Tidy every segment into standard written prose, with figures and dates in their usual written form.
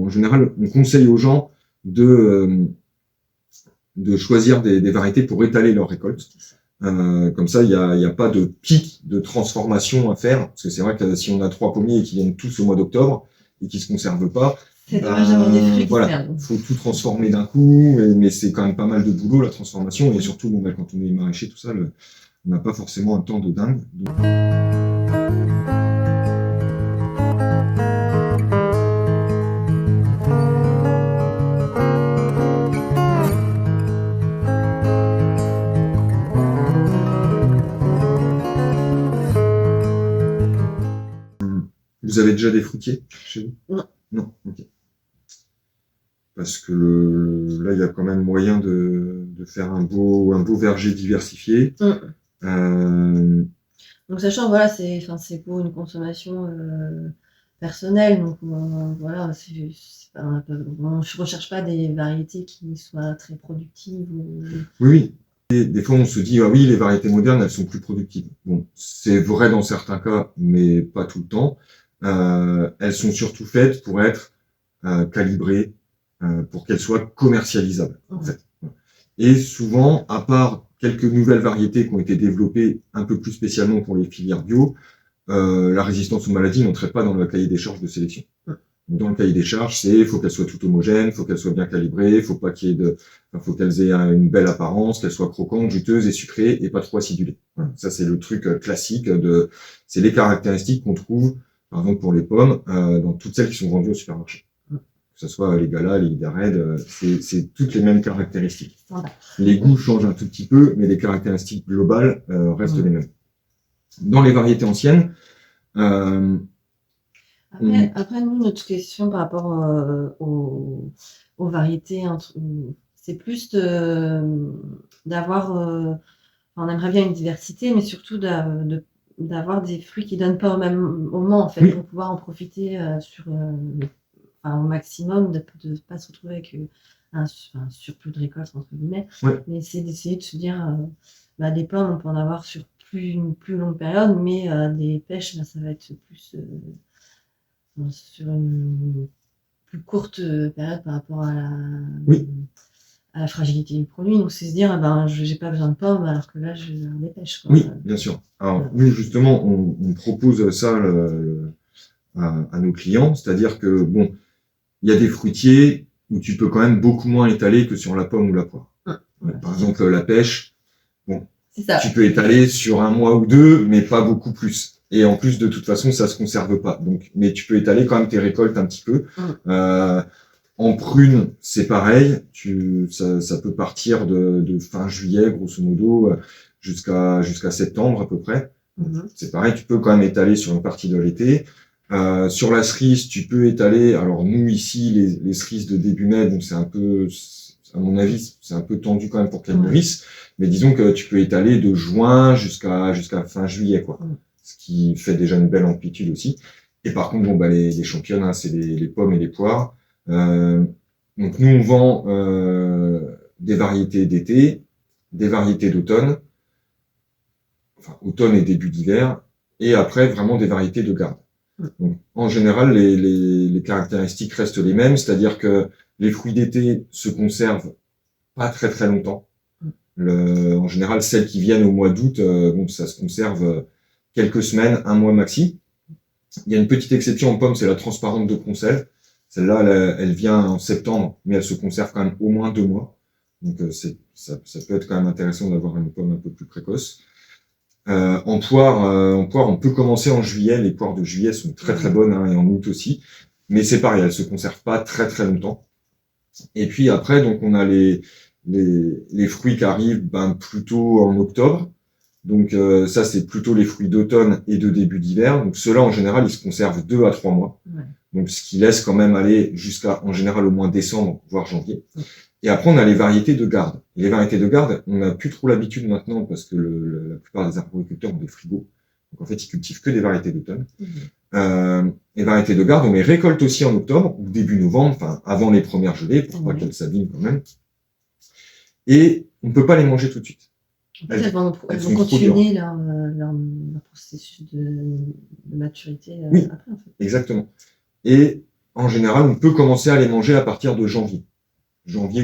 en général, on conseille aux gens de choisir des variétés pour étaler leur récolte. Comme ça, il y a pas de pic de transformation à faire, parce que c'est vrai que si on a 3 pommiers qui viennent tous au mois d'octobre et qui se conservent pas, c'est dommage d'avoir des fruits qui voilà, faut tout transformer d'un coup, mais c'est quand même pas mal de boulot la transformation, et surtout bon, quand on est maraîcher, tout ça, on n'a pas forcément un temps de dingue. Donc... Vous avez déjà des fruitiers chez vous? Non. Non, ok. Parce que là, il y a quand même moyen de faire un beau verger diversifié. Donc sachant, voilà, c'est pour une consommation personnelle, donc voilà, on ne recherche pas des variétés qui soient très productives. Oui. Des fois, on se dit, ah oui, les variétés modernes, elles sont plus productives. Bon, c'est vrai dans certains cas, mais pas tout le temps. Elles sont surtout faites pour être calibrées, pour qu'elles soient commercialisables, en fait. Et souvent, à part quelques nouvelles variétés qui ont été développées un peu plus spécialement pour les filières bio, la résistance aux maladies n'entrait pas dans le cahier des charges de sélection. Dans le cahier des charges, il faut qu'elles soient toutes homogènes, faut qu'elles soient bien calibrées, faut qu'elles aient une belle apparence, qu'elles soient croquantes, juteuses et sucrées et pas trop acidulées. Ça, c'est le truc classique c'est les caractéristiques qu'on trouve, par exemple pour les pommes, dans toutes celles qui sont vendues au supermarché. Que ce soit les Gala, les Ida Red, c'est toutes les mêmes caractéristiques. Les goûts changent un tout petit peu, mais les caractéristiques globales restent les mêmes. Dans les variétés anciennes, Après, nous, notre question par rapport aux variétés, c'est plus d'avoir... on aimerait bien une diversité, mais surtout d'avoir des fruits qui ne donnent pas au même moment, en fait, oui. pour pouvoir en profiter au maximum, de ne pas se retrouver avec un surplus de récolte, entre guillemets. Ouais. Mais c'est d'essayer de se dire, des pommes, on peut en avoir sur une plus longue période, mais des pêches, ça va être plus... sur une plus courte période par rapport à la fragilité du produit. Donc c'est se dire, j'ai pas besoin de pommes alors que là je vais avoir des pêches. Quoi. Oui, bien sûr. Alors nous justement, on propose ça à nos clients, c'est-à-dire que bon, il y a des fruitiers où tu peux quand même beaucoup moins étaler que sur la pomme ou la poire. Par exemple, la pêche, bon, tu peux étaler sur 1 mois ou 2, mais pas beaucoup plus. Et en plus, de toute façon, ça se conserve pas. Donc, mais tu peux étaler quand même tes récoltes un petit peu. En prune, c'est pareil. Ça peut partir de fin juillet, grosso modo, jusqu'à septembre à peu près. C'est pareil, tu peux quand même étaler sur une partie de l'été. Sur la cerise, tu peux étaler. Alors nous ici, les cerises de début mai, donc c'est un peu, à mon avis, c'est un peu tendu quand même pour qu'elles mûrissent. Mais disons que tu peux étaler de juin jusqu'à fin juillet, quoi. Ce qui fait déjà une belle amplitude aussi. Et par contre, bon, les championnes, hein, c'est les pommes et les poires. Donc nous, on vend des variétés d'été, des variétés d'automne, enfin automne et début d'hiver, et après vraiment des variétés de garde. Donc, en général, les caractéristiques restent les mêmes, c'est-à-dire que les fruits d'été se conservent pas très très longtemps. En général, celles qui viennent au mois d'août, ça se conserve quelques semaines, 1 mois maxi. Il y a une petite exception en pomme, c'est la transparente de Concel. Celle-là, elle vient en septembre, mais elle se conserve quand même au moins 2 mois. Donc ça peut être quand même intéressant d'avoir une pomme un peu plus précoce. En poire, on peut commencer en juillet. Les poires de juillet sont très très bonnes, hein, et en août aussi. Mais c'est pareil, elles se conservent pas très très longtemps. Et puis après, donc on a les fruits qui arrivent plutôt en octobre. Donc ça, c'est plutôt les fruits d'automne et de début d'hiver. Donc ceux-là, en général, ils se conservent 2 à 3 mois. Donc ce qui laisse quand même aller jusqu'à, en général, au moins décembre, voire janvier. Et après, on a les variétés de garde. Et les variétés de garde, on n'a plus trop l'habitude maintenant parce que la plupart des arboriculteurs ont des frigos. Donc en fait, ils cultivent que des variétés d'automne. Les variétés de garde, on les récolte aussi en octobre ou début novembre, enfin avant les premières gelées, pour pas qu'elles s'abîment quand même. Et on ne peut pas les manger tout de suite. Elles vont continuer leur processus de maturité après, en fait. Exactement. Et en général, on peut commencer à les manger à partir de janvier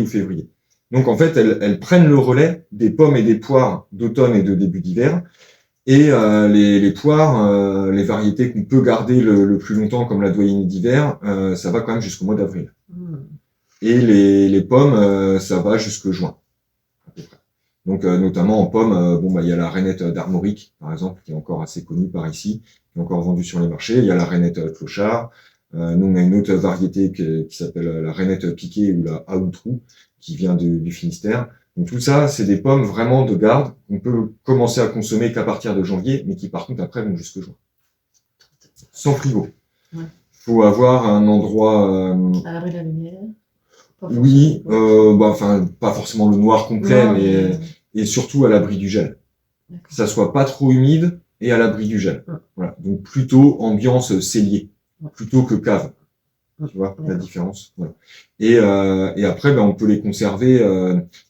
ou février. Donc en fait, elles prennent le relais des pommes et des poires d'automne et de début d'hiver. Et les poires, les variétés qu'on peut garder le plus longtemps, comme la doyenné d'hiver, ça va quand même jusqu'au mois d'avril. Et les pommes, ça va jusque juin, à peu près. Donc notamment en pommes, il y a la rainette d'Armorique, par exemple, qui est encore assez connue par ici, qui est encore vendue sur les marchés. Il y a la rainette clochard. Nous, on a une autre variété qui s'appelle la rainette piquée ou la Aoutrou, qui vient du Finistère. Donc tout ça, c'est des pommes vraiment de garde qu'on peut commencer à consommer qu'à partir de janvier, mais qui par contre après vont jusque juin. Sans frigo. Ouais. Faut avoir un endroit. À l'abri de la lumière. Oui, pas forcément le noir complet, Non, mais et surtout à l'abri du gel. Que ça soit pas trop humide et à l'abri du gel. Ouais. Voilà. Donc plutôt ambiance cellier, plutôt que cave. Tu vois la différence. Voilà. Et après, on peut les conserver.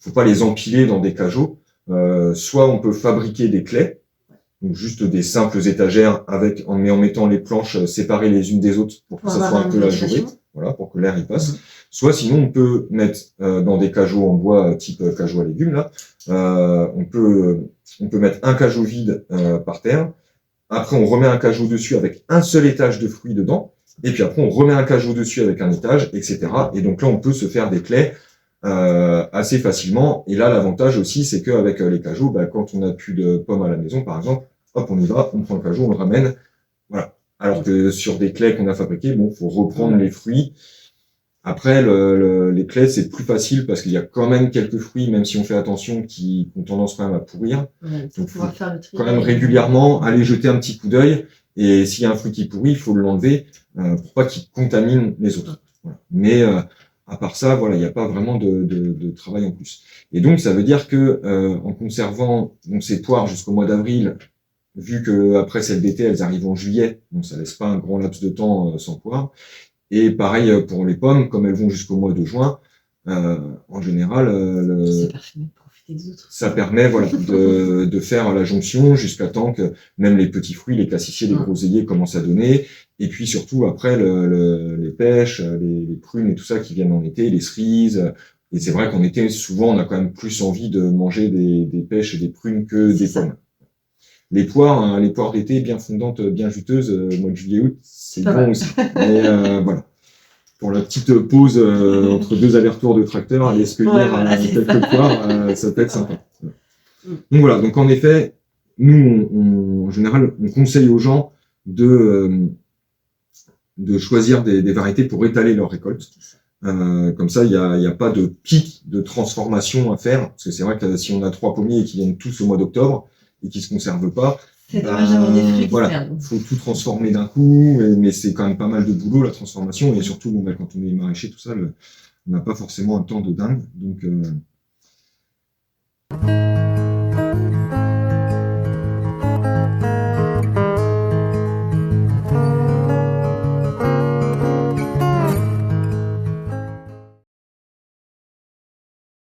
Faut pas les empiler dans des cajots. Soit on peut fabriquer des claies, donc juste des simples étagères en mettant les planches séparées les unes des autres pour que ça soit un peu ajouré, voilà, pour que l'air y passe. Soit sinon on peut mettre dans des cajots en bois type cajot à légumes là. On peut mettre un cajot vide par terre. Après on remet un cajot dessus avec un seul étage de fruits dedans. Et puis après, on remet un cajot dessus avec un étage, etc. Et donc là, on peut se faire des claies assez facilement. Et là, l'avantage aussi, c'est qu'avec les cajots, quand on n'a plus de pommes à la maison, par exemple, hop, on y va, on prend le cajot, on le ramène. Voilà. Alors que sur des claies qu'on a fabriquées, faut reprendre les fruits. Après, les claies, c'est plus facile parce qu'il y a quand même quelques fruits, même si on fait attention, qui ont tendance quand même à pourrir. Donc, faut quand même régulièrement aller jeter un petit coup d'œil. Et s'il y a un fruit qui pourrit, il faut l'enlever pour pas qu'il contamine les autres. Voilà. Mais à part ça, voilà, il n'y a pas vraiment de travail en plus. Et donc, ça veut dire que en conservant ces poires jusqu'au mois d'avril, vu que après celles d'été, elles arrivent en juillet, donc ça laisse pas un grand laps de temps sans poires. Et pareil pour les pommes, comme elles vont jusqu'au mois de juin, en général, ça permet de faire la jonction jusqu'à temps que même les petits fruits, les cassissiers, les groseilliers commencent à donner. Et puis surtout après les pêches, les prunes et tout ça qui viennent en été, les cerises. Et c'est vrai qu'en été, souvent, on a quand même plus envie de manger des pêches et des prunes que des pommes. Les poires d'été bien fondantes, bien juteuses, mois de juillet-août, c'est bon aussi. Mais voilà. Pour la petite pause entre deux allers-retours de tracteur, aller se cueillir quelques poires, ça peut être sympa. Donc voilà, donc en effet, nous, en général, on conseille aux gens de choisir des variétés pour étaler leur récolte. Comme ça, il y a pas de pic de transformation à faire, parce que c'est vrai que si on a 3 pommiers qui viennent tous au mois d'octobre et qui se conservent pas, c'est dommage d'avoir des fruits qui perdent. Faut tout transformer d'un coup, mais c'est quand même pas mal de boulot la transformation, et surtout quand on est maraîcher tout ça, on n'a pas forcément un temps de dingue, donc